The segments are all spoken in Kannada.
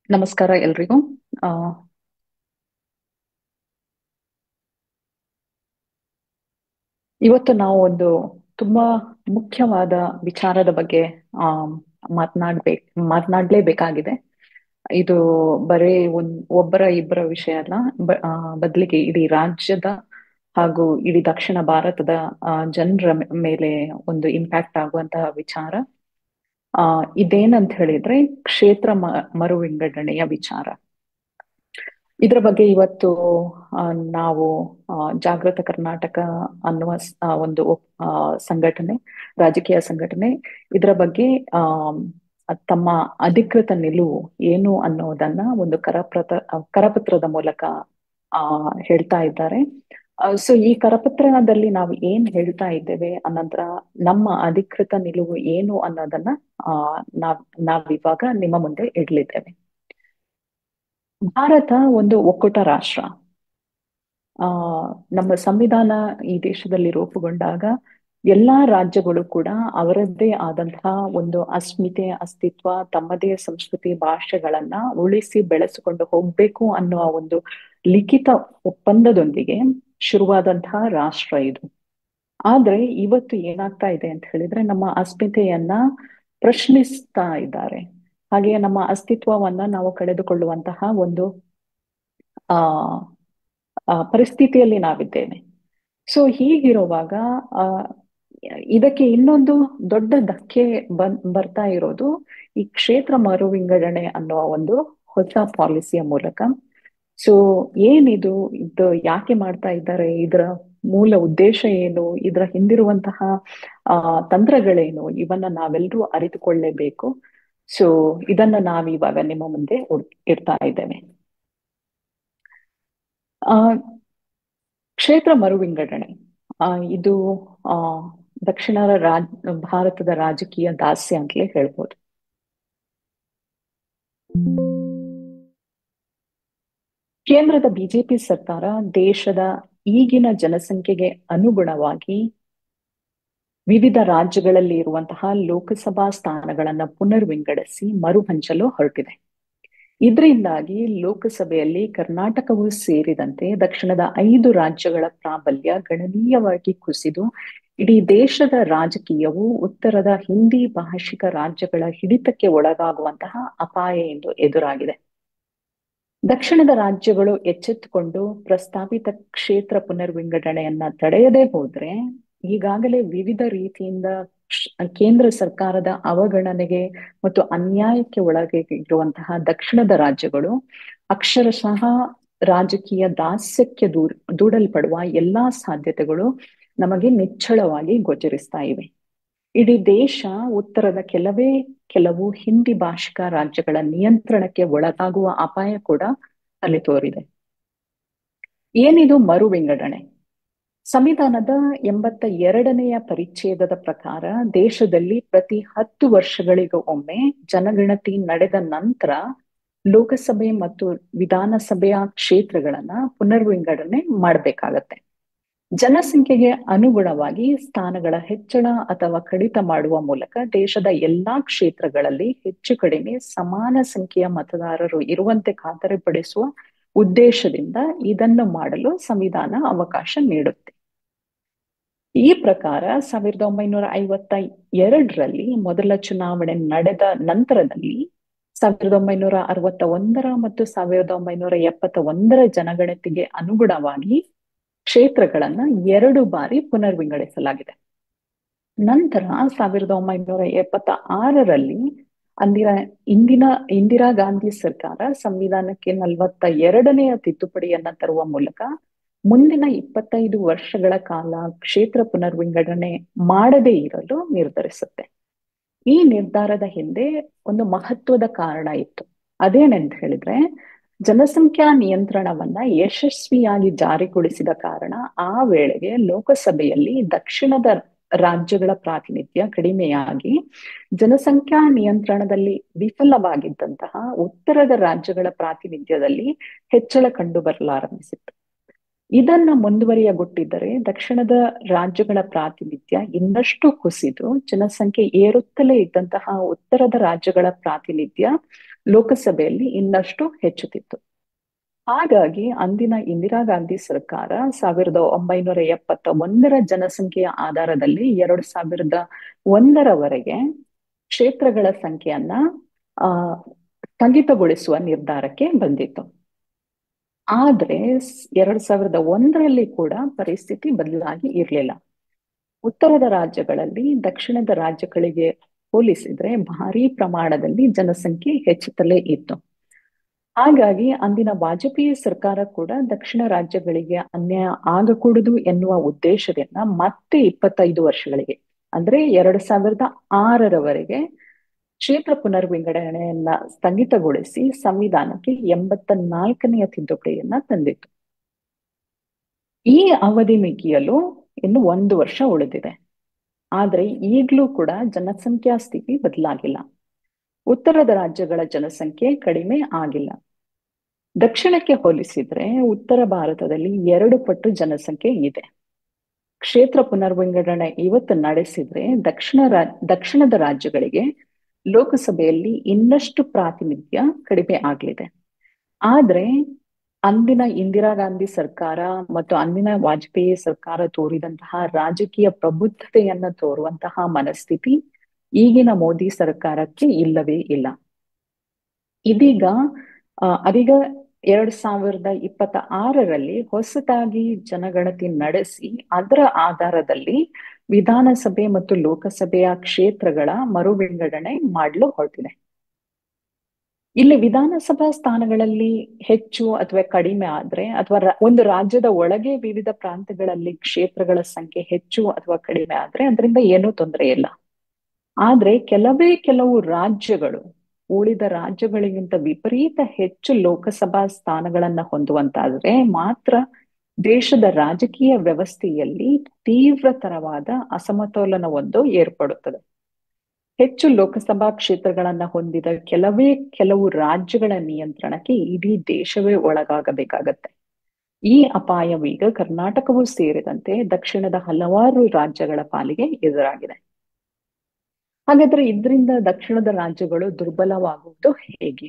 ನಮಸ್ಕಾರ ಎಲ್ರಿಗೂ. ಆ, ಇವತ್ತು ನಾವು ಒಂದು ತುಂಬಾ ಮುಖ್ಯವಾದ ವಿಚಾರದ ಬಗ್ಗೆ ಆ ಮಾತನಾಡ್ಬೇಕು ಮಾತನಾಡ್ಲೇಬೇಕಾಗಿದೆ. ಇದು ಬರೀ ಒಬ್ಬರ ಇಬ್ಬರ ವಿಷಯ ಅಲ್ಲ. ಬದಲಿಗೆ ಇಡೀ ರಾಜ್ಯದ ಹಾಗೂ ಇಡೀ ದಕ್ಷಿಣ ಭಾರತದ ಜನರ ಮೇಲೆ ಒಂದು ಇಂಪ್ಯಾಕ್ಟ್ ಆಗುವಂತಹ ವಿಚಾರ. ಆ ಇದೇನಂತ ಹೇಳಿದ್ರೆ ಕ್ಷೇತ್ರ ಮರು ವಿಂಗಡಣೆಯ ವಿಚಾರ. ಇದರ ಬಗ್ಗೆ ಇವತ್ತು ಆ, ನಾವು ಜಾಗೃತ ಕರ್ನಾಟಕ ಅನ್ನುವ ಸಂಘಟನೆ, ರಾಜಕೀಯ ಸಂಘಟನೆ, ಇದರ ಬಗ್ಗೆ ಆ ತಮ್ಮ ಅಧಿಕೃತ ನಿಲುವು ಏನು ಅನ್ನೋದನ್ನ ಒಂದು ಕರಪತ್ರದ ಮೂಲಕ ಆ ಹೇಳ್ತಾ ಇದ್ದಾರೆ. ಸೊ ಈ ಕರಪತ್ರದಲ್ಲಿ ನಾವು ಏನ್ ಹೇಳ್ತಾ ಇದ್ದೇವೆ ಅನ್ನೋದ್ರ ನಮ್ಮ ಅಧಿಕೃತ ನಿಲುವು ಏನು ಅನ್ನೋದನ್ನ ಆ ನಾವಿವಾಗ ನಿಮ್ಮ ಮುಂದೆ ಇಡ್ಲಿದ್ದೇವೆ. ಭಾರತ ಒಂದು ಒಕ್ಕೂಟ ರಾಷ್ಟ್ರ. ಆ ನಮ್ಮ ಸಂವಿಧಾನ ಈ ದೇಶದಲ್ಲಿ ರೂಪುಗೊಂಡಾಗ ಎಲ್ಲಾ ರಾಜ್ಯಗಳು ಕೂಡ ಅವರದ್ದೇ ಆದಂತಹ ಒಂದು ಅಸ್ಮಿತೆ, ಅಸ್ತಿತ್ವ, ತಮ್ಮದೇ ಸಂಸ್ಕೃತಿ, ಭಾಷೆಗಳನ್ನ ಉಳಿಸಿ ಬೆಳೆಸಿಕೊಂಡು ಹೋಗ್ಬೇಕು ಅನ್ನುವ ಒಂದು ಲಿಖಿತ ಒಪ್ಪಂದದೊಂದಿಗೆ ಶುರುವಾದಂತಹ ರಾಷ್ಟ್ರ ಇದು. ಆದ್ರೆ ಇವತ್ತು ಏನಾಗ್ತಾ ಇದೆ ಅಂತ ಹೇಳಿದ್ರೆ ನಮ್ಮ ಅಸ್ಮಿತೆಯನ್ನ ಪ್ರಶ್ನಿಸ್ತಾ ಇದ್ದಾರೆ. ಹಾಗೆಯೇ ನಮ್ಮ ಅಸ್ತಿತ್ವವನ್ನ ನಾವು ಕಳೆದುಕೊಳ್ಳುವಂತಹ ಒಂದು ಆ ಪರಿಸ್ಥಿತಿಯಲ್ಲಿ ನಾವಿದ್ದೇವೆ. ಸೊ ಹೀಗಿರುವಾಗ ಆ ಇದಕ್ಕೆ ಇನ್ನೊಂದು ದೊಡ್ಡ ಧಕ್ಕೆ ಬರ್ತಾ ಇರೋದು ಈ ಕ್ಷೇತ್ರ ಮರು ವಿಂಗಡಣೆ ಅನ್ನುವ ಒಂದು ಹೊಸ ಪಾಲಿಸಿಯ ಮೂಲಕ. ಸೊ ಏನಿದು, ಇದು ಯಾಕೆ ಮಾಡ್ತಾ ಇದ್ದಾರೆ, ಇದರ ಮೂಲ ಉದ್ದೇಶ ಏನು, ಇದರ ಹಿಂದಿರುವಂತಹ ತಂತ್ರಗಳೇನು, ಇವನ್ನ ನಾವೆಲ್ಲರೂ ಅರಿತುಕೊಳ್ಳೇಬೇಕು. ಸೊ ಇದನ್ನ ನಾವಿವಾಗ ನಿಮ್ಮ ಮುಂದೆ ಇಡ್ತಾ ಇದ್ದೇವೆ. ಆ ಕ್ಷೇತ್ರ ಮರು ವಿಂಗಡಣೆ ಇದು ಆ ದಕ್ಷಿಣ ಭಾರತದ ರಾಜಕೀಯ ದಾಸ್ಯ ಅಂತಲೇ ಹೇಳ್ಬೋದು. ಕೇಂದ್ರದ ಬಿಜೆಪಿ ಸರ್ಕಾರ ದೇಶದ ಈಗಿನ ಜನಸಂಖ್ಯೆಗೆ ಅನುಗುಣವಾಗಿ ವಿವಿಧ ರಾಜ್ಯಗಳಲ್ಲಿ ಇರುವಂತಹ ಲೋಕಸಭಾ ಸ್ಥಾನಗಳನ್ನ ಪುನರ್ ವಿಂಗಡಿಸಿ ಮರು ಹಂಚಲು ಹೊರಟಿದೆ. ಇದರಿಂದಾಗಿ ಲೋಕಸಭೆಯಲ್ಲಿ ಕರ್ನಾಟಕವೂ ಸೇರಿದಂತೆ ದಕ್ಷಿಣದ 5 ರಾಜ್ಯಗಳ ಪ್ರಾಬಲ್ಯ ಗಣನೀಯವಾಗಿ ಕುಸಿದು ಇಡೀ ದೇಶದ ರಾಜಕೀಯವು ಉತ್ತರದ ಹಿಂದಿ ಭಾಷಿಕ ರಾಜ್ಯಗಳ ಹಿಡಿತಕ್ಕೆ ಒಳಗಾಗುವಂತಹ ಅಪಾಯ ಎಂದು ಎದುರಾಗಿದೆ. ದಕ್ಷಿಣದ ರಾಜ್ಯಗಳು ಎಚ್ಚೆತ್ತುಕೊಂಡು ಪ್ರಸ್ತಾಪಿತ ಕ್ಷೇತ್ರ ಪುನರ್ ವಿಂಗಡಣೆಯನ್ನ ತಡೆಯದೇ ಹೋದ್ರೆ ಈಗಾಗಲೇ ವಿವಿಧ ರೀತಿಯಿಂದ ಕೇಂದ್ರ ಸರ್ಕಾರದ ಅವಗಣನೆಗೆ ಮತ್ತು ಅನ್ಯಾಯಕ್ಕೆ ಒಳಗಿರುವಂತಹ ದಕ್ಷಿಣದ ರಾಜ್ಯಗಳು ಅಕ್ಷರಶಃ ರಾಜಕೀಯ ದಾಸ್ಯಕ್ಕೆ ದೂಡಲ್ಪಡುವ ಎಲ್ಲಾ ಸಾಧ್ಯತೆಗಳು ನಮಗೆ ನಿಚ್ಚಳವಾಗಿ ಗೋಚರಿಸ್ತಾ ಇವೆ. ಇಡೀ ದೇಶ ಉತ್ತರದ ಕೆಲವು ಹಿಂದಿ ಭಾಷಿಕ ರಾಜ್ಯಗಳ ನಿಯಂತ್ರಣಕ್ಕೆ ಒಳಗಾಗುವ ಅಪಾಯ ಕೂಡ ತಲೆ ತೋರಿದೆ. ಏನಿದು ಮರು ವಿಂಗಡಣೆ? ಸಂವಿಧಾನದ 82ನೇ ಪರಿಚ್ಛೇದದ ಪ್ರಕಾರ ದೇಶದಲ್ಲಿ ಪ್ರತಿ 10 ವರ್ಷಗಳಿಗೂ ಒಮ್ಮೆ ಜನಗಣತಿ ನಡೆದ ನಂತರ ಲೋಕಸಭೆ ಮತ್ತು ವಿಧಾನಸಭೆಯ ಕ್ಷೇತ್ರಗಳನ್ನ ಪುನರ್ ವಿಂಗಡಣೆ ಮಾಡಬೇಕಾಗತ್ತೆ. ಜನಸಂಖ್ಯೆಗೆ ಅನುಗುಣವಾಗಿ ಸ್ಥಾನಗಳ ಹೆಚ್ಚಳ ಅಥವಾ ಕಡಿತ ಮಾಡುವ ಮೂಲಕ ದೇಶದ ಎಲ್ಲಾ ಕ್ಷೇತ್ರಗಳಲ್ಲಿ ಹೆಚ್ಚು ಕಡಿಮೆ ಸಮಾನ ಸಂಖ್ಯೆಯ ಮತದಾರರು ಇರುವಂತೆ ಖಾತರಿಪಡಿಸುವ ಉದ್ದೇಶದಿಂದ ಇದನ್ನು ಮಾಡಲು ಸಂವಿಧಾನ ಅವಕಾಶ ನೀಡುತ್ತೆ. ಈ ಪ್ರಕಾರ 1952ರಲ್ಲಿ ಮೊದಲ ಚುನಾವಣೆ ನಡೆದ ನಂತರದಲ್ಲಿ 1961 ಮತ್ತು 1971 ಜನಗಣತಿಗೆ ಅನುಗುಣವಾಗಿ ಕ್ಷೇತ್ರಗಳನ್ನ 2 ಬಾರಿ ಪುನರ್ ವಿಂಗಡಿಸಲಾಗಿದೆ. ನಂತರ 1976ರಲ್ಲಿ ಇಂದಿರಾ ಗಾಂಧಿ ಸರ್ಕಾರ ಸಂವಿಧಾನಕ್ಕೆ 42ನೇ ತಿದ್ದುಪಡಿಯನ್ನ ತರುವ ಮೂಲಕ ಮುಂದಿನ 25 ವರ್ಷಗಳ ಕಾಲ ಕ್ಷೇತ್ರ ಪುನರ್ ವಿಂಗಡಣೆ ಮಾಡದೇ ಇರಲು ನಿರ್ಧರಿಸುತ್ತೆ. ಈ ನಿರ್ಧಾರದ ಹಿಂದೆ ಒಂದು ಮಹತ್ವದ ಕಾರಣ ಇತ್ತು. ಅದೇನೆಂತ ಹೇಳಿದ್ರೆ ಜನಸಂಖ್ಯಾ ನಿಯಂತ್ರಣವನ್ನ ಯಶಸ್ವಿಯಾಗಿ ಜಾರಿಗೊಳಿಸಿದ ಕಾರಣ ಆ ವೇಳೆಗೆ ಲೋಕಸಭೆಯಲ್ಲಿ ದಕ್ಷಿಣದ ರಾಜ್ಯಗಳ ಪ್ರಾತಿನಿಧ್ಯ ಕಡಿಮೆಯಾಗಿ ಜನಸಂಖ್ಯಾ ನಿಯಂತ್ರಣದಲ್ಲಿ ವಿಫಲವಾಗಿದ್ದಂತಹ ಉತ್ತರದ ರಾಜ್ಯಗಳ ಪ್ರಾತಿನಿಧ್ಯದಲ್ಲಿ ಹೆಚ್ಚಳ ಕಂಡು ಬರಲಾರಂಭಿಸಿತ್ತು. ಇದನ್ನ ಮುಂದುವರಿಯಗೊಟ್ಟಿದ್ದರೆ ದಕ್ಷಿಣದ ರಾಜ್ಯಗಳ ಪ್ರಾತಿನಿಧ್ಯ ಇನ್ನಷ್ಟು ಕುಸಿದು ಜನಸಂಖ್ಯೆ ಏರುತ್ತಲೇ ಇದ್ದಂತಹ ಉತ್ತರದ ರಾಜ್ಯಗಳ ಪ್ರಾತಿನಿಧ್ಯ ಲೋಕಸಭೆಯಲ್ಲಿ ಇನ್ನಷ್ಟು ಹೆಚ್ಚುತ್ತಿತ್ತು. ಹಾಗಾಗಿ ಅಂದಿನ ಇಂದಿರಾ ಗಾಂಧಿ ಸರ್ಕಾರ 1971 ಜನಸಂಖ್ಯೆಯ ಆಧಾರದಲ್ಲಿ 2001 ಕ್ಷೇತ್ರಗಳ ಸಂಖ್ಯೆಯನ್ನ ಆ ಸ್ಥಗಿತಗೊಳಿಸುವ ನಿರ್ಧಾರಕ್ಕೆ ಬಂದಿತ್ತು. ಆದ್ರೆ 2001 ಕೂಡ ಪರಿಸ್ಥಿತಿ ಬದಲಾಗಿ ಇರಲಿಲ್ಲ. ಉತ್ತರದ ರಾಜ್ಯಗಳಲ್ಲಿ ದಕ್ಷಿಣದ ರಾಜ್ಯಗಳಿಗೆ ಹೋಲಿಸಿದ್ರೆ ಭಾರಿ ಪ್ರಮಾಣದಲ್ಲಿ ಜನಸಂಖ್ಯೆ ಹೆಚ್ಚುತ್ತಲೇ ಇತ್ತು. ಹಾಗಾಗಿ ಅಂದಿನ ವಾಜಪೇಯಿ ಸರ್ಕಾರ ಕೂಡ ದಕ್ಷಿಣ ರಾಜ್ಯಗಳಿಗೆ ಅನ್ಯಾಯ ಆಗಕೂಡದು ಎನ್ನುವ ಉದ್ದೇಶದಿಂದ ಮತ್ತೆ 25 ವರ್ಷಗಳಿಗೆ ಅಂದ್ರೆ 2006 ಕ್ಷೇತ್ರ ಪುನರ್ವಿಂಗಡಣೆಯನ್ನ ಸ್ಥಗಿತಗೊಳಿಸಿ ಸಂವಿಧಾನಕ್ಕೆ 84ನೇ ತಿದ್ದುಪಡಿಯನ್ನ ತಂದಿತ್ತು. ಈ ಅವಧಿ ಮುಗಿಯಲು ಇನ್ನು 1 ವರ್ಷ ಉಳಿದಿದೆ. ಆದ್ರೆ ಈಗಲೂ ಕೂಡ ಜನಸಂಖ್ಯಾ ಸ್ಥಿತಿ ಬದಲಾಗಿಲ್ಲ. ಉತ್ತರದ ರಾಜ್ಯಗಳ ಜನಸಂಖ್ಯೆ ಕಡಿಮೆ ಆಗಿಲ್ಲ. ದಕ್ಷಿಣಕ್ಕೆ ಹೋಲಿಸಿದ್ರೆ ಉತ್ತರ ಭಾರತದಲ್ಲಿ 2 ಪಟ್ಟು ಜನಸಂಖ್ಯೆ ಇದೆ. ಕ್ಷೇತ್ರ ಪುನರ್ವಿಂಗಡಣೆ ಇವತ್ತು ನಡೆಸಿದ್ರೆ ದಕ್ಷಿಣದ ರಾಜ್ಯಗಳಿಗೆ ಲೋಕಸಭೆಯಲ್ಲಿ ಇನ್ನಷ್ಟು ಪ್ರಾತಿನಿಧ್ಯ ಕಡಿಮೆ ಆಗಲಿದೆ. ಆದ್ರೆ ಅಂದಿನ ಇಂದಿರಾ ಗಾಂಧಿ ಸರ್ಕಾರ ಮತ್ತು ಅಂದಿನ ವಾಜಪೇಯಿ ಸರ್ಕಾರ ತೋರಿದಂತಹ ರಾಜಕೀಯ ಪ್ರಬುದ್ಧತೆಯನ್ನ ತೋರುವಂತಹ ಮನಸ್ಥಿತಿ ಈಗಿನ ಮೋದಿ ಸರ್ಕಾರಕ್ಕೆ ಇಲ್ಲವೇ ಇಲ್ಲ. ಇದೀಗ 2026 ಹೊಸತಾಗಿ ಜನಗಣತಿ ನಡೆಸಿ ಅದರ ಆಧಾರದಲ್ಲಿ ವಿಧಾನಸಭೆ ಮತ್ತು ಲೋಕಸಭೆಯ ಕ್ಷೇತ್ರಗಳ ಮರು ವಿಂಗಡಣೆ ಮಾಡಲು ಹೊರಟಿದೆ. ಇಲ್ಲಿ ವಿಧಾನಸಭಾ ಸ್ಥಾನಗಳಲ್ಲಿ ಹೆಚ್ಚು ಅಥವಾ ಕಡಿಮೆ ಆದ್ರೆ ಅಥವಾ ಒಂದು ರಾಜ್ಯದ ಒಳಗೆ ವಿವಿಧ ಪ್ರಾಂತ್ಯಗಳಲ್ಲಿ ಕ್ಷೇತ್ರಗಳ ಸಂಖ್ಯೆ ಹೆಚ್ಚು ಅಥವಾ ಕಡಿಮೆ ಆದ್ರೆ ಅದರಿಂದ ಏನೂ ತೊಂದರೆ ಇಲ್ಲ. ಆದ್ರೆ ಕೆಲವು ರಾಜ್ಯಗಳು ಉಳಿದ ರಾಜ್ಯಗಳಿಗಿಂತ ವಿಪರೀತ ಹೆಚ್ಚು ಲೋಕಸಭಾ ಸ್ಥಾನಗಳನ್ನ ಹೊಂದುವಂತಾದ್ರೆ ಮಾತ್ರ ದೇಶದ ರಾಜಕೀಯ ವ್ಯವಸ್ಥೆಯಲ್ಲಿ ತೀವ್ರತರವಾದ ಅಸಮತೋಲನವೊಂದು ಏರ್ಪಡುತ್ತದೆ. ಹೆಚ್ಚು ಲೋಕಸಭಾ ಕ್ಷೇತ್ರಗಳನ್ನ ಹೊಂದಿದ ಕೆಲವು ರಾಜ್ಯಗಳ ನಿಯಂತ್ರಣಕ್ಕೆ ಇಡೀ ದೇಶವೇ ಒಳಗಾಗಬೇಕಾಗತ್ತೆ. ಈ ಅಪಾಯವೀಗ ಕರ್ನಾಟಕವೂ ಸೇರಿದಂತೆ ದಕ್ಷಿಣದ ಹಲವಾರು ರಾಜ್ಯಗಳ ಪಾಲಿಗೆ ಎದುರಾಗಿದೆ. ಹಾಗಾದ್ರೆ ಇದರಿಂದ ದಕ್ಷಿಣದ ರಾಜ್ಯಗಳು ದುರ್ಬಲವಾಗುವುದು ಹೇಗೆ?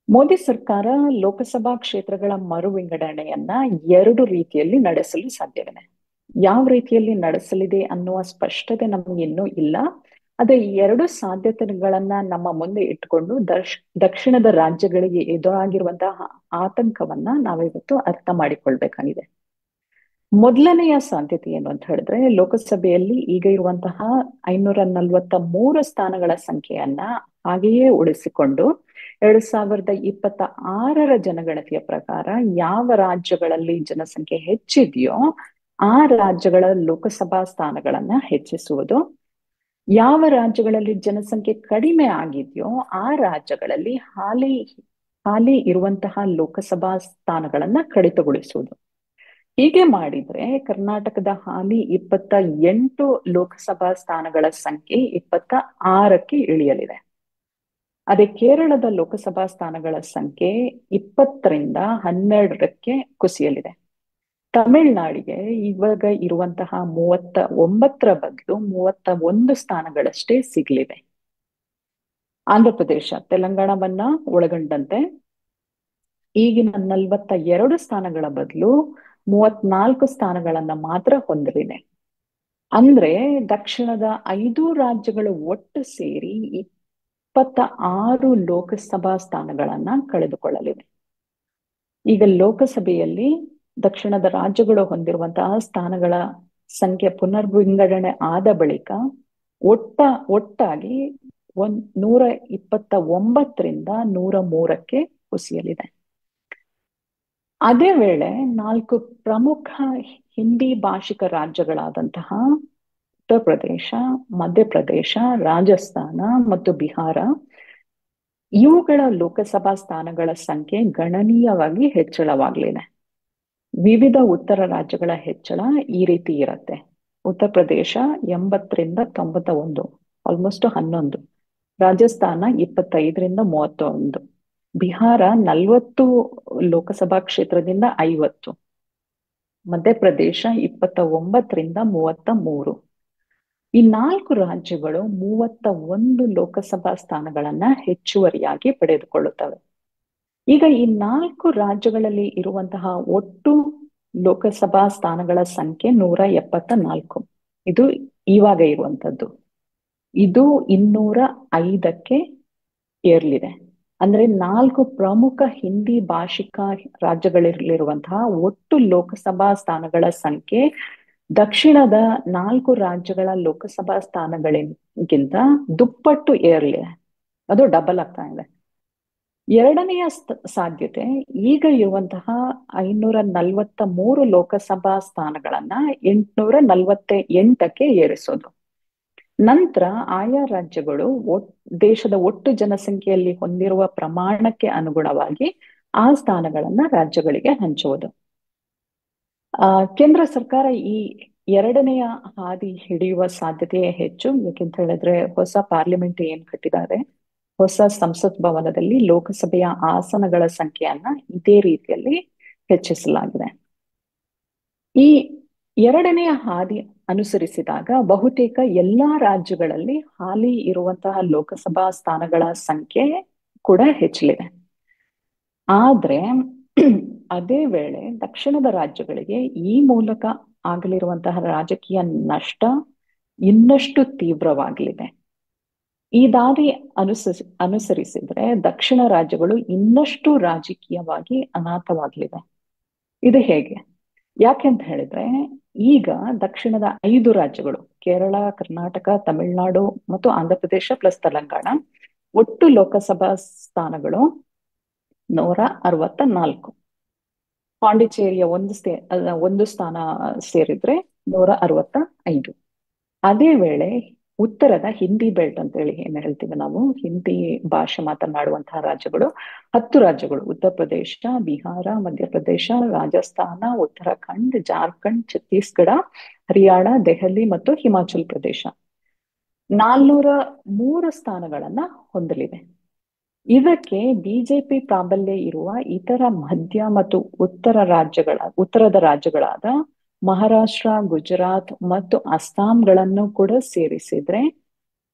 ಮೋದಿ ಸರ್ಕಾರ ಲೋಕಸಭಾ ಕ್ಷೇತ್ರಗಳ ಮರು ವಿಂಗಡಣೆಯನ್ನ 2 ರೀತಿಯಲ್ಲಿ ನಡೆಸಲು ಸಾಧ್ಯವಿದೆ. ಯಾವ ರೀತಿಯಲ್ಲಿ ನಡೆಸಲಿದೆ ಅನ್ನುವ ಸ್ಪಷ್ಟತೆ ನಮ್ಗೆ ಇನ್ನೂ ಇಲ್ಲ. ಅದೇ 2 ಸಾಧ್ಯತೆಗಳನ್ನ ನಮ್ಮ ಮುಂದೆ ಇಟ್ಕೊಂಡು ದಕ್ಷಿಣದ ರಾಜ್ಯಗಳಿಗೆ ಎದುರಾಗಿರುವಂತಹ ಆತಂಕವನ್ನ ನಾವಿವತ್ತು ಅರ್ಥ ಮಾಡಿಕೊಳ್ಬೇಕಾಗಿದೆ. ಮೊದಲನೆಯ ಸಾಧ್ಯತೆ ಏನು ಅಂತ ಹೇಳಿದ್ರೆ, ಲೋಕಸಭೆಯಲ್ಲಿ ಈಗ ಇರುವಂತಹ 543 ಸ್ಥಾನಗಳ ಸಂಖ್ಯೆಯನ್ನ ಹಾಗೆಯೇ ಉಳಿಸಿಕೊಂಡು 2026 ಜನಗಣತಿಯ ಪ್ರಕಾರ ಯಾವ ರಾಜ್ಯಗಳಲ್ಲಿ ಜನಸಂಖ್ಯೆ ಹೆಚ್ಚಿದೆಯೋ ಆ ರಾಜ್ಯಗಳ ಲೋಕಸಭಾ ಸ್ಥಾನಗಳನ್ನ ಹೆಚ್ಚಿಸುವುದು, ಯಾವ ರಾಜ್ಯಗಳಲ್ಲಿ ಜನಸಂಖ್ಯೆ ಕಡಿಮೆ ಆಗಿದೆಯೋ ಆ ರಾಜ್ಯಗಳಲ್ಲಿ ಹಾಲಿ ಇರುವಂತಹ ಲೋಕಸಭಾ ಸ್ಥಾನಗಳನ್ನ ಕಡಿತಗೊಳಿಸುವುದು. ಹೀಗೆ ಮಾಡಿದ್ರೆ ಕರ್ನಾಟಕದ ಹಾಲಿ 28 ಲೋಕಸಭಾ ಸ್ಥಾನಗಳ ಸಂಖ್ಯೆ 26ಕ್ಕೆ ಇಳಿಯಲಿದೆ. ಅದೇ ಕೇರಳದ ಲೋಕಸಭಾ ಸ್ಥಾನಗಳ ಸಂಖ್ಯೆ 20ರಿಂದ 12ಕ್ಕೆ ಕುಸಿಯಲಿದೆ. ತಮಿಳುನಾಡಿಗೆ ಇವಾಗ ಇರುವಂತಹ 39ರ ಬದಲು 31 ಸ್ಥಾನಗಳಷ್ಟೇ ಸಿಗಲಿವೆ. ಆಂಧ್ರ ಪ್ರದೇಶ, ತೆಲಂಗಾಣವನ್ನ ಒಳಗೊಂಡಂತೆ ಈಗಿನ 42 ಸ್ಥಾನಗಳ ಬದಲು 34 ಸ್ಥಾನಗಳನ್ನ ಮಾತ್ರ ಹೊಂದಲಿದೆ. ಅಂದ್ರೆ ದಕ್ಷಿಣದ 5 ರಾಜ್ಯಗಳು ಒಟ್ಟು ಸೇರಿ 26 ಲೋಕಸಭಾ ಸ್ಥಾನಗಳನ್ನ ಕಳೆದುಕೊಳ್ಳಲಿವೆ. ಈಗ ಲೋಕಸಭೆಯಲ್ಲಿ ದಕ್ಷಿಣದ ರಾಜ್ಯಗಳು ಹೊಂದಿರುವಂತಹ ಸ್ಥಾನಗಳ ಸಂಖ್ಯೆ ಪುನರ್ವಿಂಗಡಣೆ ಆದ ಬಳಿಕ ಒಟ್ಟಾಗಿ 129ರಿಂದ 103ಕ್ಕೆ ಕುಸಿಯಲಿದೆ. ಅದೇ ವೇಳೆ 4 ಪ್ರಮುಖ ಹಿಂದಿ ಭಾಷಿಕ ರಾಜ್ಯಗಳಾದಂತಹ ಉತ್ತರ ಪ್ರದೇಶ, ಮಧ್ಯಪ್ರದೇಶ, ರಾಜಸ್ಥಾನ ಮತ್ತು ಬಿಹಾರ ಇವುಗಳ ಲೋಕಸಭಾ ಸ್ಥಾನಗಳ ಸಂಖ್ಯೆ ಗಣನೀಯವಾಗಿ ಹೆಚ್ಚಳವಾಗಲಿದೆ. ವಿವಿಧ ಉತ್ತರ ರಾಜ್ಯಗಳ ಹೆಚ್ಚಳ ಈ ರೀತಿ ಇರುತ್ತೆ. ಉತ್ತರ ಪ್ರದೇಶ 80ರಿಂದ 91, ಆಲ್ಮೋಸ್ಟ್ 11. ರಾಜಸ್ಥಾನ 25ರಿಂದ 31, ಬಿಹಾರ 40 ಲೋಕಸಭಾ ಕ್ಷೇತ್ರದಿಂದ 50, ಮಧ್ಯಪ್ರದೇಶ 29ರಿಂದ 33. ಈ 4 ರಾಜ್ಯಗಳು 31 ಲೋಕಸಭಾ ಸ್ಥಾನಗಳನ್ನ ಹೆಚ್ಚುವರಿಯಾಗಿ ಪಡೆದುಕೊಳ್ಳುತ್ತವೆ. ಈಗ ಈ 4 ರಾಜ್ಯಗಳಲ್ಲಿ ಇರುವಂತಹ ಒಟ್ಟು ಲೋಕಸಭಾ ಸ್ಥಾನಗಳ ಸಂಖ್ಯೆ 174. ಇದು ಇವಾಗ ಇರುವಂತದ್ದು. ಇದು 205ಕ್ಕೆ ಏರ್ಲಿದೆ. ಅಂದ್ರೆ 4 ಪ್ರಮುಖ ಹಿಂದಿ ಭಾಷಿಕ ರಾಜ್ಯಗಳಲ್ಲಿರುವಂತಹ ಒಟ್ಟು ಲೋಕಸಭಾ ಸ್ಥಾನಗಳ ಸಂಖ್ಯೆ ದಕ್ಷಿಣದ 4 ರಾಜ್ಯಗಳ ಲೋಕಸಭಾ ಸ್ಥಾನಗಳಿಗಿಂತ ದುಪ್ಪಟ್ಟು ಏರ್ಲಿದೆ. ಅದು ಡಬಲ್ ಆಗ್ತಾ ಇದೆ. ಎರಡನೆಯ ಸಾಧ್ಯತೆ ಈಗ ಇರುವಂತಹ 543 ಲೋಕಸಭಾ ಸ್ಥಾನಗಳನ್ನ 848ಕ್ಕೆ ಏರಿಸೋದು. ನಂತರ ಆಯಾ ರಾಜ್ಯಗಳು ದೇಶದ ಒಟ್ಟು ಜನಸಂಖ್ಯೆಯಲ್ಲಿ ಹೊಂದಿರುವ ಪ್ರಮಾಣಕ್ಕೆ ಅನುಗುಣವಾಗಿ ಆ ಸ್ಥಾನಗಳನ್ನ ರಾಜ್ಯಗಳಿಗೆ ಹಂಚುವುದು. ಕೇಂದ್ರ ಸರ್ಕಾರ ಈ ಎರಡನೆಯ ಹಾದಿ ಹಿಡಿಯುವ ಸಾಧ್ಯತೆಯೇ ಹೆಚ್ಚು. ಯಾಕೆಂತ ಹೇಳಿದ್ರೆ ಹೊಸ ಪಾರ್ಲಿಮೆಂಟ್ ಏನ್ ಕಟ್ಟಿದ್ದಾರೆ, ಹೊಸ ಸಂಸತ್ ಭವನದಲ್ಲಿ ಲೋಕಸಭೆಯ ಆಸನಗಳ ಸಂಖ್ಯೆಯನ್ನ ಇದೇ ರೀತಿಯಲ್ಲಿ ಹೆಚ್ಚಿಸಲಾಗಿದೆ. ಈ ಎರಡನೆಯ ಹಾದಿ ಅನುಸರಿಸಿದಾಗ ಬಹುತೇಕ ಎಲ್ಲಾ ರಾಜ್ಯಗಳಲ್ಲಿ ಹಾಲಿ ಇರುವಂತಹ ಲೋಕಸಭಾ ಸ್ಥಾನಗಳ ಸಂಖ್ಯೆ ಕೂಡ ಹೆಚ್ಚಲಿದೆ. ಆದ್ರೆ ಅದೇ ವೇಳೆ ದಕ್ಷಿಣದ ರಾಜ್ಯಗಳಿಗೆ ಈ ಮೂಲಕ ಆಗಲಿರುವಂತಹ ರಾಜಕೀಯ ನಷ್ಟ ಇನ್ನಷ್ಟು ತೀವ್ರವಾಗಲಿದೆ. ಈ ದಾರಿ ಅನುಸರಿಸಿದ್ರೆ ದಕ್ಷಿಣ ರಾಜ್ಯಗಳು ಇನ್ನಷ್ಟು ರಾಜಕೀಯವಾಗಿ ಅನಾಥವಾಗಲಿದೆ. ಇದು ಹೇಗೆ? ಯಾಕೆಂತ ಹೇಳಿದ್ರೆ ಈಗ ದಕ್ಷಿಣದ 5 ರಾಜ್ಯಗಳು ಕೇರಳ, ಕರ್ನಾಟಕ, ತಮಿಳುನಾಡು ಮತ್ತು ಆಂಧ್ರಪ್ರದೇಶ ಪ್ಲಸ್ ತೆಲಂಗಾಣ ಒಟ್ಟು ಲೋಕಸಭಾ ಸ್ಥಾನಗಳು 164. ಪಾಂಡಿಚೇರಿಯ ಒಂದು ಸ್ಥಾನ ಸೇರಿದ್ರೆ 165. ಅದೇ ವೇಳೆ ಉತ್ತರದ ಹಿಂದಿ ಬೆಲ್ಟ್ ಅಂತ ಹೇಳಿ ಏನ್ ಹೇಳ್ತೀವಿ ನಾವು, ಹಿಂದಿ ಭಾಷೆ ಮಾತನಾಡುವಂತಹ ರಾಜ್ಯಗಳು 10 ರಾಜ್ಯಗಳು: ಉತ್ತರ ಪ್ರದೇಶ, ಬಿಹಾರ, ಮಧ್ಯಪ್ರದೇಶ, ರಾಜಸ್ಥಾನ, ಉತ್ತರಾಖಂಡ್, ಜಾರ್ಖಂಡ್, ಛತ್ತೀಸ್ಗಢ, ಹರಿಯಾಣ, ದೆಹಲಿ ಮತ್ತು ಹಿಮಾಚಲ್ ಪ್ರದೇಶ 403 ಸ್ಥಾನಗಳನ್ನ ಹೊಂದಲಿದೆ. ಇದಕ್ಕೆ ಬಿಜೆಪಿ ಪ್ರಾಬಲ್ಯ ಇರುವ ಇತರ ಮಧ್ಯ ಮತ್ತು ಉತ್ತರದ ರಾಜ್ಯಗಳಾದ ಮಹಾರಾಷ್ಟ್ರ, ಗುಜರಾತ್ ಮತ್ತು ಅಸ್ಸಾಂಗಳನ್ನು ಕೂಡ ಸೇರಿಸಿದ್ರೆ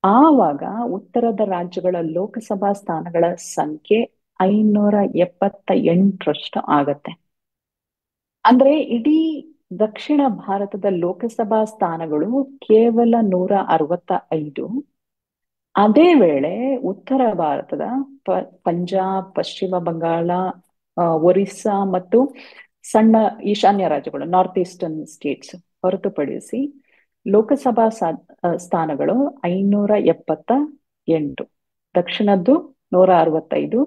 ಆವಾಗ ಉತ್ತರದ ರಾಜ್ಯಗಳ ಲೋಕಸಭಾ ಸ್ಥಾನಗಳ ಸಂಖ್ಯೆ 578ರಷ್ಟು ಆಗತ್ತೆ. ಅಂದ್ರೆ ಇಡೀ ದಕ್ಷಿಣ ಭಾರತದ ಲೋಕಸಭಾ ಸ್ಥಾನಗಳು ಕೇವಲ 165. ಅದೇ ವೇಳೆ ಉತ್ತರ ಭಾರತದ ಪಂಜಾಬ್, ಪಶ್ಚಿಮ ಬಂಗಾಳ, ಒರಿಸ್ಸಾ ಮತ್ತು ಸಣ್ಣ ಈಶಾನ್ಯ ರಾಜ್ಯಗಳು, ನಾರ್ತ್ ಈಸ್ಟರ್ನ್ ಸ್ಟೇಟ್ಸ್ ಹೊರತುಪಡಿಸಿ ಲೋಕಸಭಾ ಸ್ಥಾನಗಳು 578. ದಕ್ಷಿಣದ್ದು 165,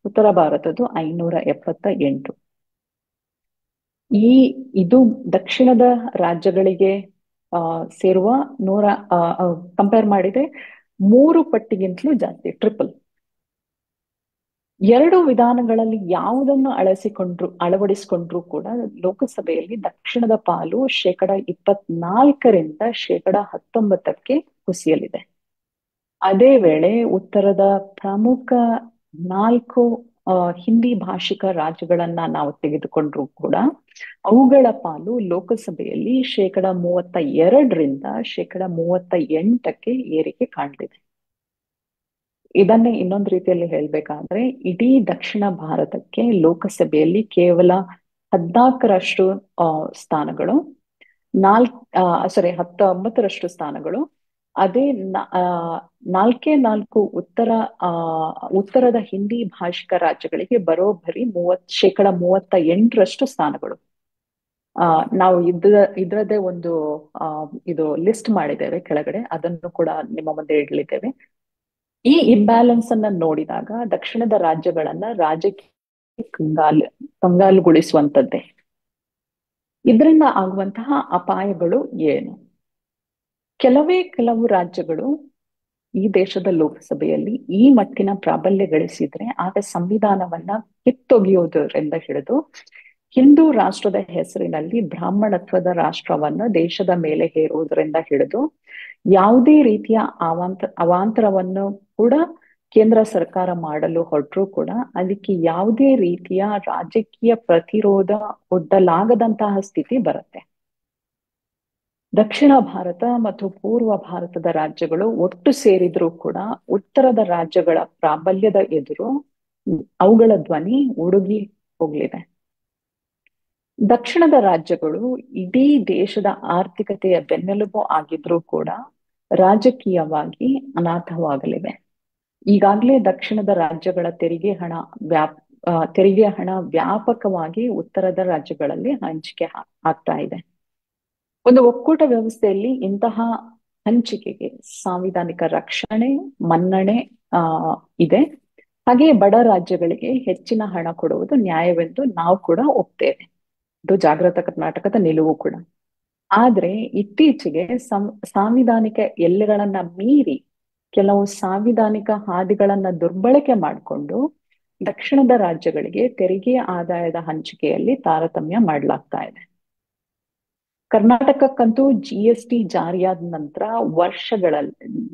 ಉತ್ತರ ಭಾರತದ್ದು 578. ಇದು ದಕ್ಷಿಣದ ರಾಜ್ಯಗಳಿಗೆ ಸೇರುವ ಕಂಪೇರ್ ಮಾಡಿದ್ರೆ 3 ಪಟ್ಟಿಗಿಂತಲೂ ಜಾಸ್ತಿ, ಟ್ರಿಪಲ್. 2 ವಿಧಾನಗಳಲ್ಲಿ ಯಾವುದನ್ನು ಅಳವಡಿಸಿಕೊಂಡ್ರೂ ಕೂಡ ಲೋಕಸಭೆಯಲ್ಲಿ ದಕ್ಷಿಣದ ಪಾಲು 24% 19%ಕ್ಕೆ ಕುಸಿಯಲಿದೆ. ಅದೇ ವೇಳೆ ಉತ್ತರದ ಪ್ರಮುಖ 4 ಹಿಂದಿ ಭಾಷಿಕ ರಾಜ್ಯಗಳನ್ನ ನಾವು ತೆಗೆದುಕೊಂಡ್ರೂ ಕೂಡ ಅವುಗಳ ಪಾಲು ಲೋಕಸಭೆಯಲ್ಲಿ 32% 38%ಕ್ಕೆ ಏರಿಕೆ ಕಾಣಲಿದೆ. ಇದನ್ನೇ ಇನ್ನೊಂದು ರೀತಿಯಲ್ಲಿ ಹೇಳ್ಬೇಕಾದ್ರೆ ಇಡೀ ದಕ್ಷಿಣ ಭಾರತಕ್ಕೆ ಲೋಕಸಭೆಯಲ್ಲಿ ಕೇವಲ 14ರಷ್ಟು ಸ್ಥಾನಗಳು, 19ರಷ್ಟು ಸ್ಥಾನಗಳು. ಅದೇ 4 ಉತ್ತರದ ಹಿಂದಿ ಭಾಷಿಕ ರಾಜ್ಯಗಳಿಗೆ ಬರೋಬ್ಬರಿ 38ರಷ್ಟು ಸ್ಥಾನಗಳು. ನಾವು ಇದರದೇ ಒಂದು ಇದು ಲಿಸ್ಟ್ ಮಾಡಿದ್ದೇವೆ ಕೆಳಗಡೆ, ಅದನ್ನು ಕೂಡ ನಿಮ್ಮ ಮುಂದೆ ಇಡಲಿದ್ದೇವೆ. ಈ ಇಂಬ್ಯಾಲೆನ್ಸ್ ಅನ್ನ ನೋಡಿದಾಗ ದಕ್ಷಿಣದ ರಾಜ್ಯಗಳನ್ನ ರಾಜಕೀಯ ಕಂಗಾಲುಗೊಳಿಸುವಂತದ್ದೇ. ಇದರಿಂದ ಆಗುವಂತಹ ಅಪಾಯಗಳು ಏನು? ಕೆಲವು ರಾಜ್ಯಗಳು ಈ ದೇಶದ ಲೋಕಸಭೆಯಲ್ಲಿ ಈ ಮಟ್ಟಿನ ಪ್ರಾಬಲ್ಯ ಗಳಿಸಿದ್ರೆ ಆಗ ಸಂವಿಧಾನವನ್ನ ಕಿತ್ತೊಗೆಯುವುದರಿಂದ ಹಿಡಿದು ಹಿಂದೂ ರಾಷ್ಟ್ರದ ಹೆಸರಿನಲ್ಲಿ ಬ್ರಾಹ್ಮಣತ್ವದ ರಾಷ್ಟ್ರವನ್ನ ದೇಶದ ಮೇಲೆ ಹೇರುವುದರಿಂದ ಹಿಡಿದು ಯಾವುದೇ ರೀತಿಯ ಅವಾಂತರವನ್ನು ಕೂಡ ಕೇಂದ್ರ ಸರ್ಕಾರ ಮಾಡಲು ಹೊರಟರೂ ಕೂಡ ಅದಕ್ಕೆ ಯಾವುದೇ ರೀತಿಯ ರಾಜಕೀಯ ಪ್ರತಿರೋಧ ಒಡ್ಡಲಾಗದಂತಹ ಸ್ಥಿತಿ ಬರುತ್ತೆ. ದಕ್ಷಿಣ ಭಾರತ ಮತ್ತು ಪೂರ್ವ ಭಾರತದ ರಾಜ್ಯಗಳು ಒಟ್ಟು ಸೇರಿದ್ರೂ ಕೂಡ ಉತ್ತರದ ರಾಜ್ಯಗಳ ಪ್ರಾಬಲ್ಯದ ಎದುರು ಅವುಗಳ ಧ್ವನಿ ಉಡುಗಿ ಹೋಗಲಿದೆ. ದಕ್ಷಿಣದ ರಾಜ್ಯಗಳು ಇಡೀ ದೇಶದ ಆರ್ಥಿಕತೆಯ ಬೆನ್ನೆಲುಬು ಆಗಿದ್ರೂ ಕೂಡ ರಾಜಕೀಯವಾಗಿ ಅನಾಥವಾಗಲಿವೆ. ಈಗಾಗಲೇ ದಕ್ಷಿಣದ ರಾಜ್ಯಗಳ ತೆರಿಗೆ ಹಣ ವ್ಯಾಪಕವಾಗಿ ಉತ್ತರದ ರಾಜ್ಯಗಳಲ್ಲಿ ಹಂಚಿಕೆ ಆಗ್ತಾ ಇದೆ. ಒಂದು ಒಕ್ಕೂಟ ವ್ಯವಸ್ಥೆಯಲ್ಲಿ ಇಂತಹ ಹಂಚಿಕೆಗೆ ಸಾಂವಿಧಾನಿಕ ರಕ್ಷಣೆ, ಮನ್ನಣೆ ಇದೆ. ಹಾಗೆಯೇ ಬಡ ರಾಜ್ಯಗಳಿಗೆ ಹೆಚ್ಚಿನ ಹಣ ಕೊಡುವುದು ನ್ಯಾಯವೆಂದು ನಾವು ಕೂಡ ಒಪ್ತೇವೆ. ಇದು ಜಾಗೃತ ಕರ್ನಾಟಕದ ನಿಲುವು ಕೂಡ. ಆದ್ರೆ ಇತ್ತೀಚೆಗೆ ಸಾಂವಿಧಾನಿಕ ಎಲ್ಲೆಗಳನ್ನ ಮೀರಿ ಕೆಲವು ಸಾಂವಿಧಾನಿಕ ಹಾದಿಗಳನ್ನ ದುರ್ಬಳಕೆ ಮಾಡಿಕೊಂಡು ದಕ್ಷಿಣದ ರಾಜ್ಯಗಳಿಗೆ ತೆರಿಗೆ ಆದಾಯದ ಹಂಚಿಕೆಯಲ್ಲಿ ತಾರತಮ್ಯ ಮಾಡಲಾಗ್ತಾ ಇದೆ. ಕರ್ನಾಟಕಕ್ಕಂತೂ GST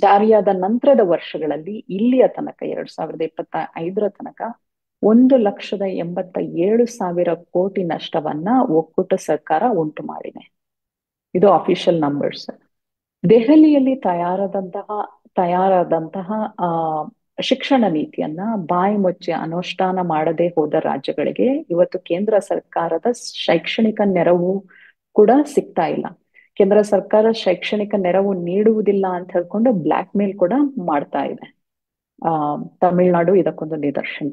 ಜಾರಿಯಾದ ನಂತರದ ವರ್ಷಗಳಲ್ಲಿ ಇಲ್ಲಿಯ ತನಕ 2025 ತನಕ 1,87,000 ಕೋಟಿ ನಷ್ಟವನ್ನ ಒಕ್ಕೂಟ ಸರ್ಕಾರ ಉಂಟು ಮಾಡಿದೆ. ಇದು ಅಫಿಷಿಯಲ್ ನಂಬರ್ಸ್. ದೆಹಲಿಯಲ್ಲಿ ತಯಾರಾದಂತಹ ಶಿಕ್ಷಣ ನೀತಿಯನ್ನ ಬಾಯಿ ಮುಚ್ಚಿ ಅನುಷ್ಠಾನ ಮಾಡದೆ ಹೋದ ರಾಜ್ಯಗಳಿಗೆ ಇವತ್ತು ಕೇಂದ್ರ ಸರ್ಕಾರದ ಶೈಕ್ಷಣಿಕ ನೆರವು ಕೂಡ ಸಿಗ್ತಾ ಇಲ್ಲ. ಕೇಂದ್ರ ಸರ್ಕಾರ ಶೈಕ್ಷಣಿಕ ನೆರವು ನೀಡುವುದಿಲ್ಲ ಅಂತ ಹೇಳ್ಕೊಂಡು ಬ್ಲಾಕ್ ಮೇಲ್ ಕೂಡ ಮಾಡ್ತಾ ಇದೆ. ತಮಿಳುನಾಡು ಇದಕ್ಕೊಂದು ನಿದರ್ಶನ.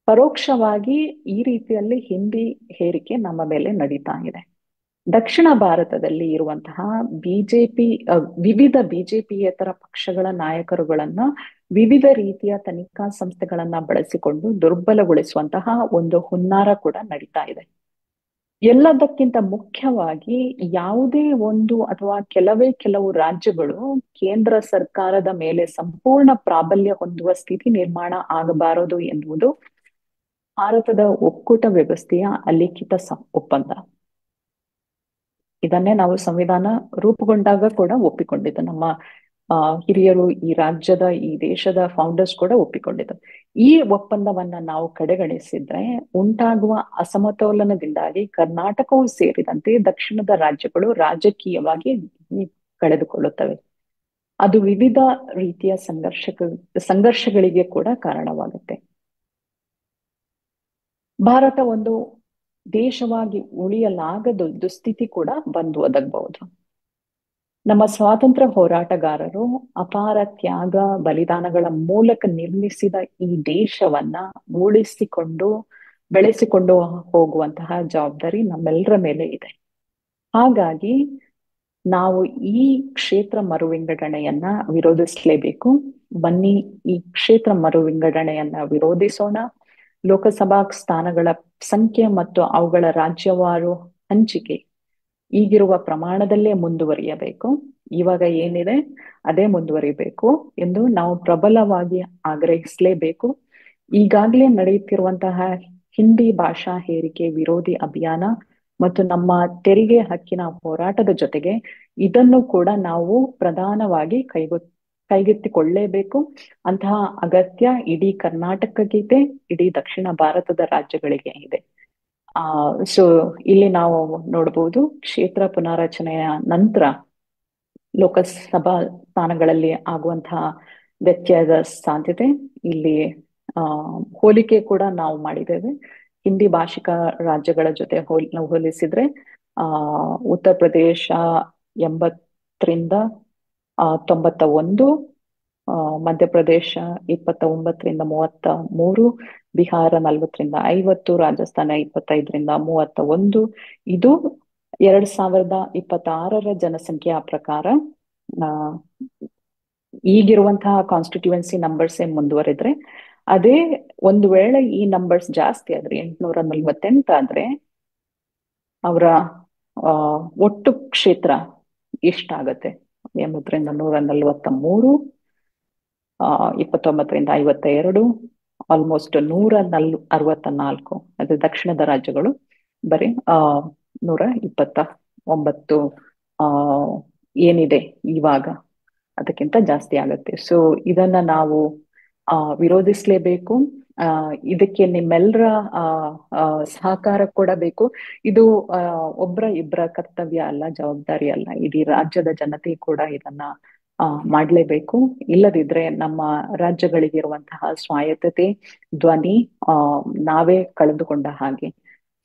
ಪರೋಕ್ಷವಾಗಿ ಈ ರೀತಿಯಲ್ಲಿ ಹಿಂದಿ ಹೇರಿಕೆ ನಮ್ಮ ಮೇಲೆ ನಡೀತಾ ಇದೆ. ದಕ್ಷಿಣ ಭಾರತದಲ್ಲಿ ಇರುವಂತಹ ವಿವಿಧ ಬಿಜೆಪಿಯೇತರ ಪಕ್ಷಗಳ ನಾಯಕರುಗಳನ್ನ ವಿವಿಧ ರೀತಿಯ ತನಿಖಾ ಸಂಸ್ಥೆಗಳನ್ನ ಬಳಸಿಕೊಂಡು ದುರ್ಬಲಗೊಳಿಸುವಂತಹ ಒಂದು ಹುನ್ನಾರ ಕೂಡ ನಡೀತಾ ಇದೆ. ಎಲ್ಲದಕ್ಕಿಂತ ಮುಖ್ಯವಾಗಿ ಯಾವುದೇ ಒಂದು ಅಥವಾ ಕೆಲವು ರಾಜ್ಯಗಳು ಕೇಂದ್ರ ಸರ್ಕಾರದ ಮೇಲೆ ಸಂಪೂರ್ಣ ಪ್ರಾಬಲ್ಯ ಹೊಂದುವ ಸ್ಥಿತಿ ನಿರ್ಮಾಣ ಆಗಬಾರದು ಎನ್ನುವುದು ಭಾರತದ ಒಕ್ಕೂಟ ವ್ಯವಸ್ಥೆಯ ಅಲಿಖಿತ ಒಪ್ಪಂದ. ಇದನ್ನೇ ನಾವು ಸಂವಿಧಾನ ರೂಪುಗೊಂಡಾಗ ಕೂಡ ಒಪ್ಪಿಕೊಂಡಿದ್ದು. ನಮ್ಮ ಹಿರಿಯರು, ಈ ದೇಶದ ಫೌಂಡರ್ಸ್ ಕೂಡ ಒಪ್ಪಿಕೊಂಡಿದ್ದು. ಈ ಒಪ್ಪಂದವನ್ನ ನಾವು ಕಡೆಗಣಿಸಿದ್ರೆ ಉಂಟಾಗುವ ಅಸಮತೋಲನದಿಂದಾಗಿ ಕರ್ನಾಟಕವೂ ಸೇರಿದಂತೆ ದಕ್ಷಿಣದ ರಾಜ್ಯಗಳು ರಾಜಕೀಯವಾಗಿ ಕಳೆದುಕೊಳ್ಳುತ್ತವೆ. ಅದು ವಿವಿಧ ರೀತಿಯ ಸಂಘರ್ಷಗಳಿಗೆ ಕೂಡ ಕಾರಣವಾಗುತ್ತೆ. ಭಾರತ ಒಂದು ದೇಶವಾಗಿ ಉಳಿಯಲಾಗದ ದುಸ್ಥಿತಿ ಕೂಡ ಬಂದು ಒದಗಬಹುದು. ನಮ್ಮ ಸ್ವಾತಂತ್ರ್ಯ ಹೋರಾಟಗಾರರು ಅಪಾರ ತ್ಯಾಗ ಬಲಿದಾನಗಳ ಮೂಲಕ ನಿರ್ಮಿಸಿದ ಈ ದೇಶವನ್ನ ಉಳಿಸಿಕೊಂಡು ಬೆಳೆಸಿಕೊಂಡು ಹೋಗುವಂತಹ ಜವಾಬ್ದಾರಿ ನಮ್ಮೆಲ್ಲರ ಮೇಲೆ ಇದೆ. ಹಾಗಾಗಿ ನಾವು ಈ ಕ್ಷೇತ್ರ ಮರು ವಿಂಗಡಣೆಯನ್ನ ವಿರೋಧಿಸಲೇಬೇಕು. ಬನ್ನಿ ಈ ಕ್ಷೇತ್ರ ಮರು ವಿಂಗಡಣೆಯನ್ನ ವಿರೋಧಿಸೋಣ. ಲೋಕಸಭಾ ಸ್ಥಾನಗಳ ಸಂಖ್ಯೆ ಮತ್ತು ಅವುಗಳ ರಾಜ್ಯವಾರು ಹಂಚಿಕೆ ಈಗಿರುವ ಪ್ರಮಾಣದಲ್ಲೇ ಮುಂದುವರಿಯಬೇಕು. ಇವಾಗ ಏನಿದೆ ಅದೇ ಮುಂದುವರಿಬೇಕು ಎಂದು ನಾವು ಪ್ರಬಲವಾಗಿ ಆಗ್ರಹಿಸಲೇಬೇಕು. ಈಗಾಗಲೇ ನಡೆಯುತ್ತಿರುವಂತಹ ಹಿಂದಿ ಭಾಷಾ ಹೇರಿಕೆ ವಿರೋಧಿ ಅಭಿಯಾನ ಮತ್ತು ನಮ್ಮ ತೆರಿಗೆ ಹಕ್ಕಿನ ಹೋರಾಟದ ಜೊತೆಗೆ ಇದನ್ನು ಕೂಡ ನಾವು ಪ್ರಧಾನವಾಗಿ ಕೈಗೆತ್ತಿಕೊಳ್ಳಲೇಬೇಕು. ಅಂತಹ ಅಗತ್ಯ ಇಡೀ ಕರ್ನಾಟಕಕ್ಕಿದೆ, ಇಡೀ ದಕ್ಷಿಣ ಭಾರತದ ರಾಜ್ಯಗಳಿಗೆ ಇದೆ. ಸೊ ಇಲ್ಲಿ ನಾವು ನೋಡಬಹುದು, ಕ್ಷೇತ್ರ ಪುನಾರಚನೆಯ ನಂತರ ಲೋಕಸಭಾ ಸ್ಥಾನಗಳಲ್ಲಿ ಆಗುವಂತಹ ವ್ಯತ್ಯಯದ ಸಾಧ್ಯತೆ ಇಲ್ಲಿ ಹೋಲಿಕೆ ಕೂಡ ನಾವು ಮಾಡಿದ್ದೇವೆ. ಹಿಂದಿ ಭಾಷಿಕ ರಾಜ್ಯಗಳ ಜೊತೆ ಹೋಲಿಸಿದ್ರೆ ಉತ್ತರ ಪ್ರದೇಶ 80ರಿಂದ 91, ಮಧ್ಯಪ್ರದೇಶ 29ರಿಂದ 33, ಬಿಹಾರ 40ರಿಂದ 50, ರಾಜಸ್ಥಾನ 25ರಿಂದ 31. ಇದು 2026 ಜನಸಂಖ್ಯೆಯ ಪ್ರಕಾರ. ಈಗಿರುವಂತಹ ಕಾನ್ಸ್ಟಿಟ್ಯೂಯೆನ್ಸಿ ನಂಬರ್ಸ್ ಮುಂದುವರೆದ್ರೆ, ಅದೇ ಒಂದು ವೇಳೆ ಈ ನಂಬರ್ಸ್ ಜಾಸ್ತಿ ಆದ್ರೆ 848 ಆದ್ರೆ ಅವರ ಒಟ್ಟು ಕ್ಷೇತ್ರ ಎಷ್ಟಾಗತ್ತೆ? 80ರಿಂದ 143, 29ರಿಂದ 52, ಆಲ್ಮೋಸ್ಟ್ 164. ಅದು ದಕ್ಷಿಣದ ರಾಜ್ಯಗಳು ಬರೀ 129 ಏನಿದೆ ಇವಾಗ ಅದಕ್ಕಿಂತ ಜಾಸ್ತಿ ಆಗತ್ತೆ. ಸೊ ಇದನ್ನ ನಾವು ವಿರೋಧಿಸ್ಲೇಬೇಕು. ಇದಕ್ಕೆ ನಿಮ್ಮೆಲ್ಲರ ಆ, ಆ, ಸಹಕಾರ ಕೂಡ ಬೇಕು. ಇದು ಒಬ್ರ ಇಬ್ಬರ ಕರ್ತವ್ಯ ಅಲ್ಲ, ಜವಾಬ್ದಾರಿ ಅಲ್ಲ, ಇಡೀ ರಾಜ್ಯದ ಜನತೆ ಕೂಡ ಇದನ್ನ ಮಾಡ್ಲೇಬೇಕು. ಇಲ್ಲದಿದ್ರೆ ನಮ್ಮ ರಾಜ್ಯಗಳಿಗಿರುವಂತಹ ಸ್ವಾಯತ್ತತೆ, ಧ್ವನಿ ಆ ನಾವೇ ಕಳೆದುಕೊಂಡ ಹಾಗೆ.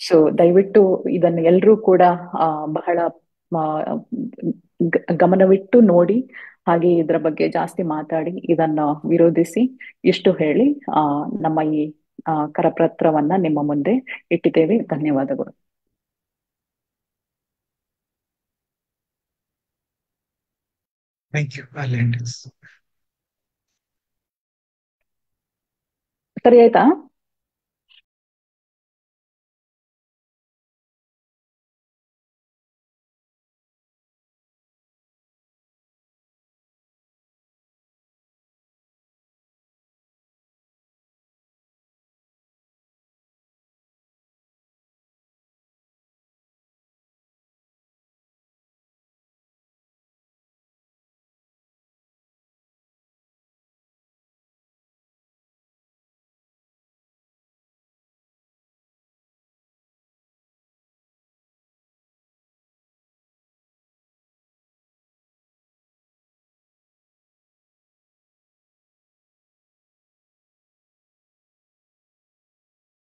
ಸೊ ದಯವಿಟ್ಟು ಇದನ್ನ ಎಲ್ರೂ ಕೂಡ ಆ ಬಹಳ ಆ, ಗಮನವಿಟ್ಟು ನೋಡಿ, ಹಾಗೆ ಇದರ ಬಗ್ಗೆ ಜಾಸ್ತಿ ಮಾತಾಡಿ ಇದನ್ನ ವಿರೋಧಿಸಿ, ಇಷ್ಟು ಹೇಳಿ ನಮ್ಮ ಈ ಕರಪತ್ರವನ್ನ ನಿಮ್ಮ ಮುಂದೆ ಇಟ್ಟಿದ್ದೇವೆ. ಧನ್ಯವಾದಗಳು. Thank you. I'll end this. ಸರಿ ಆಯ್ತಾ?